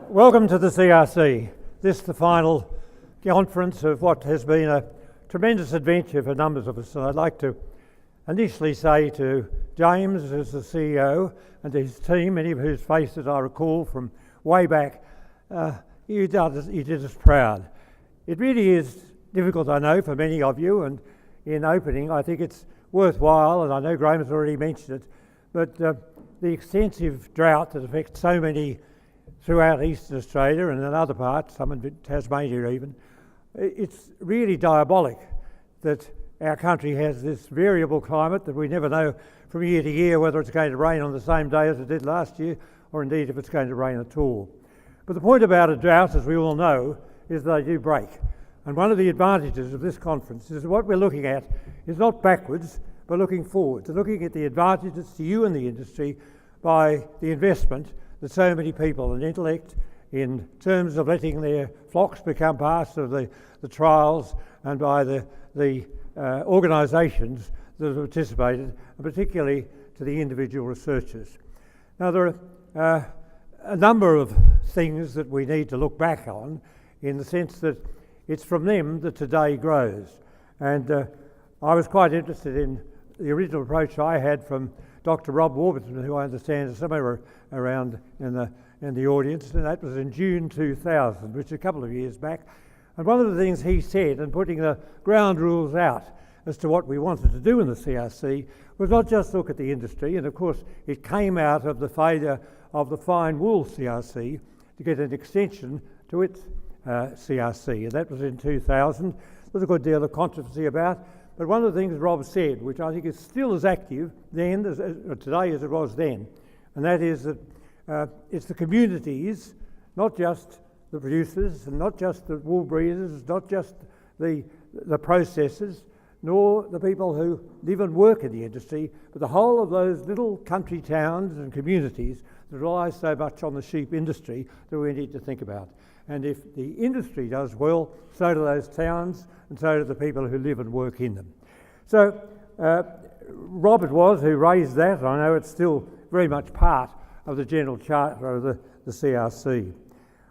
Welcome to the CRC. This is the final conference of what has been a tremendous adventure for numbers of us. And I'd like to initially say to James, as the CEO, and to his team, many of whose faces I recall from way back, you did us proud. It really is difficult, I know, for many of you, and in opening I think it's worthwhile, and I know Graham has already mentioned it, but the extensive drought that affects so many throughout Eastern Australia and in other parts, some in Tasmania even, it's really diabolic that our country has this variable climate that we never know from year to year whether it's going to rain on the same day as it did last year, or indeed if it's going to rain at all. But the point about a drought, as we all know, is they do break. And one of the advantages of this conference is that what we're looking at is not backwards, but looking forwards, and looking at the advantages to you and the industry by the investment that so many people and intellect in terms of letting their flocks become part of the trials, and by the organisations that have participated, and particularly to the individual researchers. Now, there are a number of things that we need to look back on, in the sense that it's from them that today grows. And I was quite interested in the original approach I had from Dr. Rob Warburton, who I understand is somewhere around in the audience, and that was in June 2000, which is a couple of years back. And one of the things he said, in putting the ground rules out as to what we wanted to do in the CRC, was not just look at the industry, and of course it came out of the failure of the fine wool CRC to get an extension to its CRC, and that was in 2000. There was a good deal of controversy about, but one of the things Rob said, which I think is still as active then as today as it was then, and that is that it's the communities, not just the producers, and not just the wool breeders, not just the processors, nor the people who live and work in the industry, but the whole of those little country towns and communities that rely so much on the sheep industry that we need to think about. And if the industry does well, so do those towns, and so do the people who live and work in them. So Rob it was who raised that, and I know it's still very much part of the general charter of the CRC.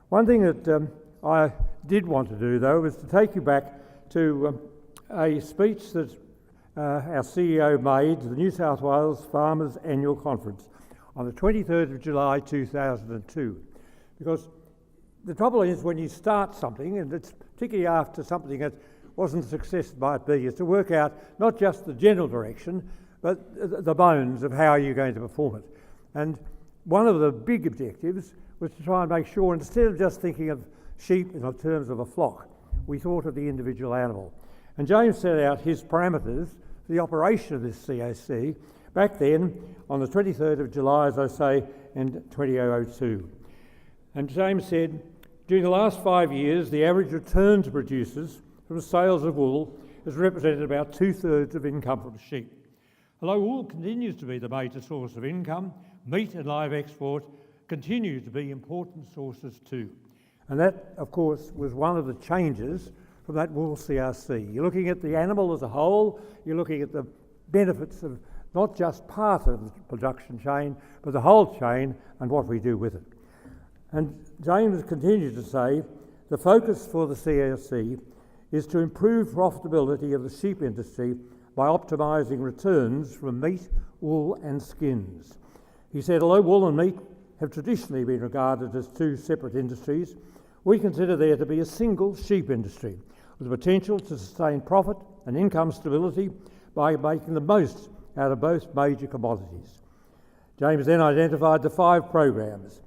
One thing that I did want to do, though, was to take you back to a speech that our CEO made to the New South Wales Farmers Annual Conference on the 23rd of July 2002. Because the trouble is, when you start something, and it's particularly after something that wasn't a success it might be, is to work out not just the general direction, but the bones of how you're going to perform it. And one of the big objectives was to try and make sure, instead of just thinking of sheep in terms of a flock, we thought of the individual animal. And James set out his parameters for the operation of this CAC back then on the 23rd of July, as I say, in 2002. And James said, during the last 5 years, the average return to producers from sales of wool has represented about 2/3 of income from sheep. Although wool continues to be the major source of income, meat and live export continue to be important sources too. And that, of course, was one of the changes from that wool CRC. You're looking at the animal as a whole, you're looking at the benefits of not just part of the production chain, but the whole chain and what we do with it. And James continued to say, the focus for the CRC is to improve profitability of the sheep industry by optimising returns from meat, wool and skins. He said, although wool and meat have traditionally been regarded as two separate industries, we consider there to be a single sheep industry with the potential to sustain profit and income stability by making the most out of both major commodities. James then identified the 5 programs,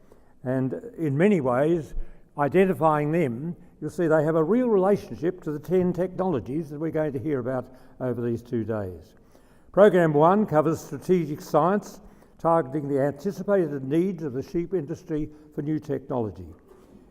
and in many ways, identifying them, you'll see they have a real relationship to the 10 technologies that we're going to hear about over these 2 days. Program 1 covers strategic science, targeting the anticipated needs of the sheep industry for new technology.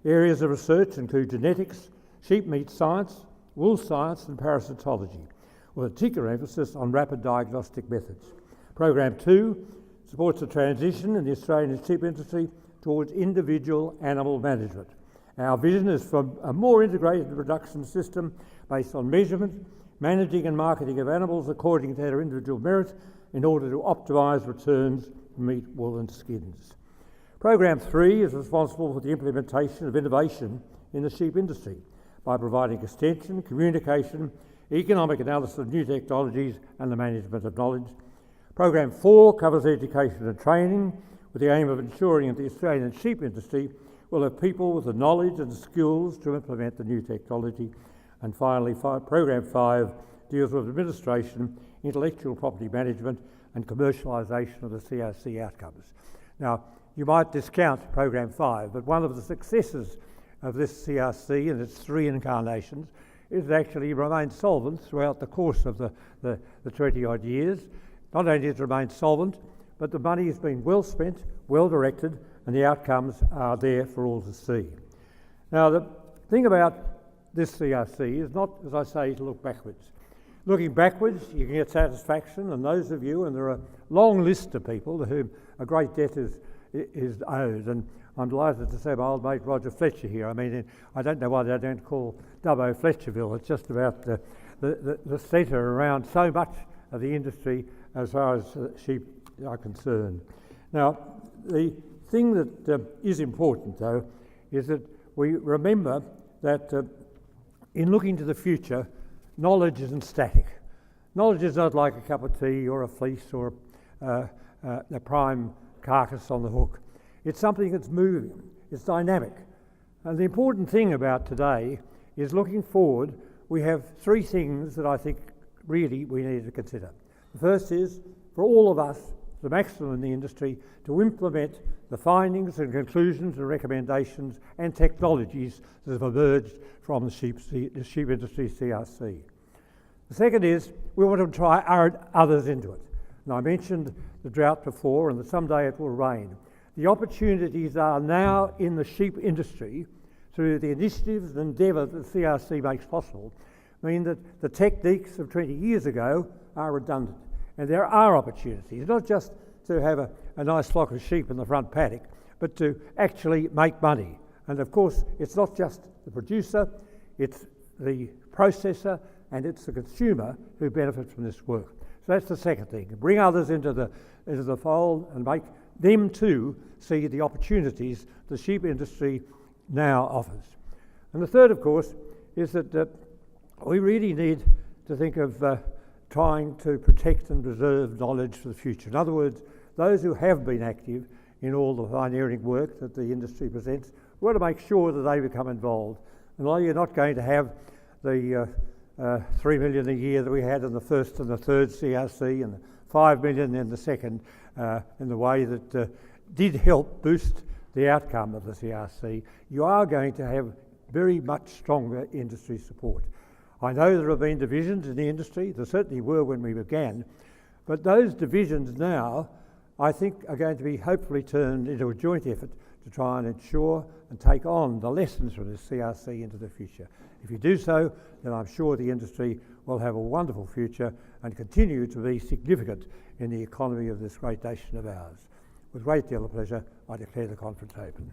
Areas of research include genetics, sheep meat science, wool science and parasitology, with a particular emphasis on rapid diagnostic methods. Program 2 supports the transition in the Australian sheep industry towards individual animal management. Our vision is for a more integrated production system based on measurement, managing and marketing of animals according to their individual merit in order to optimise returns from meat, wool and skins. Program 3 is responsible for the implementation of innovation in the sheep industry by providing extension, communication, economic analysis of new technologies and the management of knowledge. Program 4 covers education and training with the aim of ensuring that the Australian sheep industry will have people with the knowledge and skills to implement the new technology. And finally, Program 5 deals with administration, intellectual property management and commercialisation of the CRC outcomes. Now, you might discount Program 5, but one of the successes of this CRC in its 3 incarnations is actually remained solvent throughout the course of the 20-odd years. Not only has it remained solvent, but the money has been well spent, well directed, and the outcomes are there for all to see. Now, the thing about this CRC is not, as I say, to look backwards. Looking backwards, you can get satisfaction, and those of you, and there are a long list of people to whom a great debt is owed, and I'm delighted to say my old mate Roger Fletcher here. I mean, I don't know why they don't call Dubbo Fletcherville. It's just about the centre around so much of the industry as far as sheep are concerned. Now, the thing that is important, though, is that we remember that in looking to the future, knowledge isn't static. Knowledge is not like a cup of tea or a fleece or a prime carcass on the hook. It's something that's moving, it's dynamic. And the important thing about today is looking forward, we have 3 things that I think really we need to consider. The first is for all of us, the maximum in the industry, to implement the findings and conclusions and recommendations and technologies that have emerged from the sheep industry CRC. The second is we want to try others into it. And I mentioned the drought before and that someday it will rain. The opportunities are now in the sheep industry through the initiatives and endeavour that the CRC makes possible, mean that the techniques of 20 years ago are redundant. And there are opportunities, not just to have a nice flock of sheep in the front paddock, but to actually make money. And of course, it's not just the producer, it's the processor and it's the consumer who benefit from this work. So that's the second thing. Bring others into the fold and make them too see the opportunities the sheep industry now offers. And the third, of course, is that we really need to think of trying to protect and preserve knowledge for the future. In other words, those who have been active in all the pioneering work that the industry presents, we want to make sure that they become involved. And while you're not going to have the 3 million a year that we had in the first and the third CRC and 5 million in the second, in the way that did help boost the outcome of the CRC, you are going to have very much stronger industry support. I know there have been divisions in the industry, there certainly were when we began, but those divisions now, I think, are going to be hopefully turned into a joint effort to try and ensure and take on the lessons from this CRC into the future. If you do so, then I'm sure the industry will have a wonderful future and continue to be significant in the economy of this great nation of ours. With a great deal of pleasure, I declare the conference open.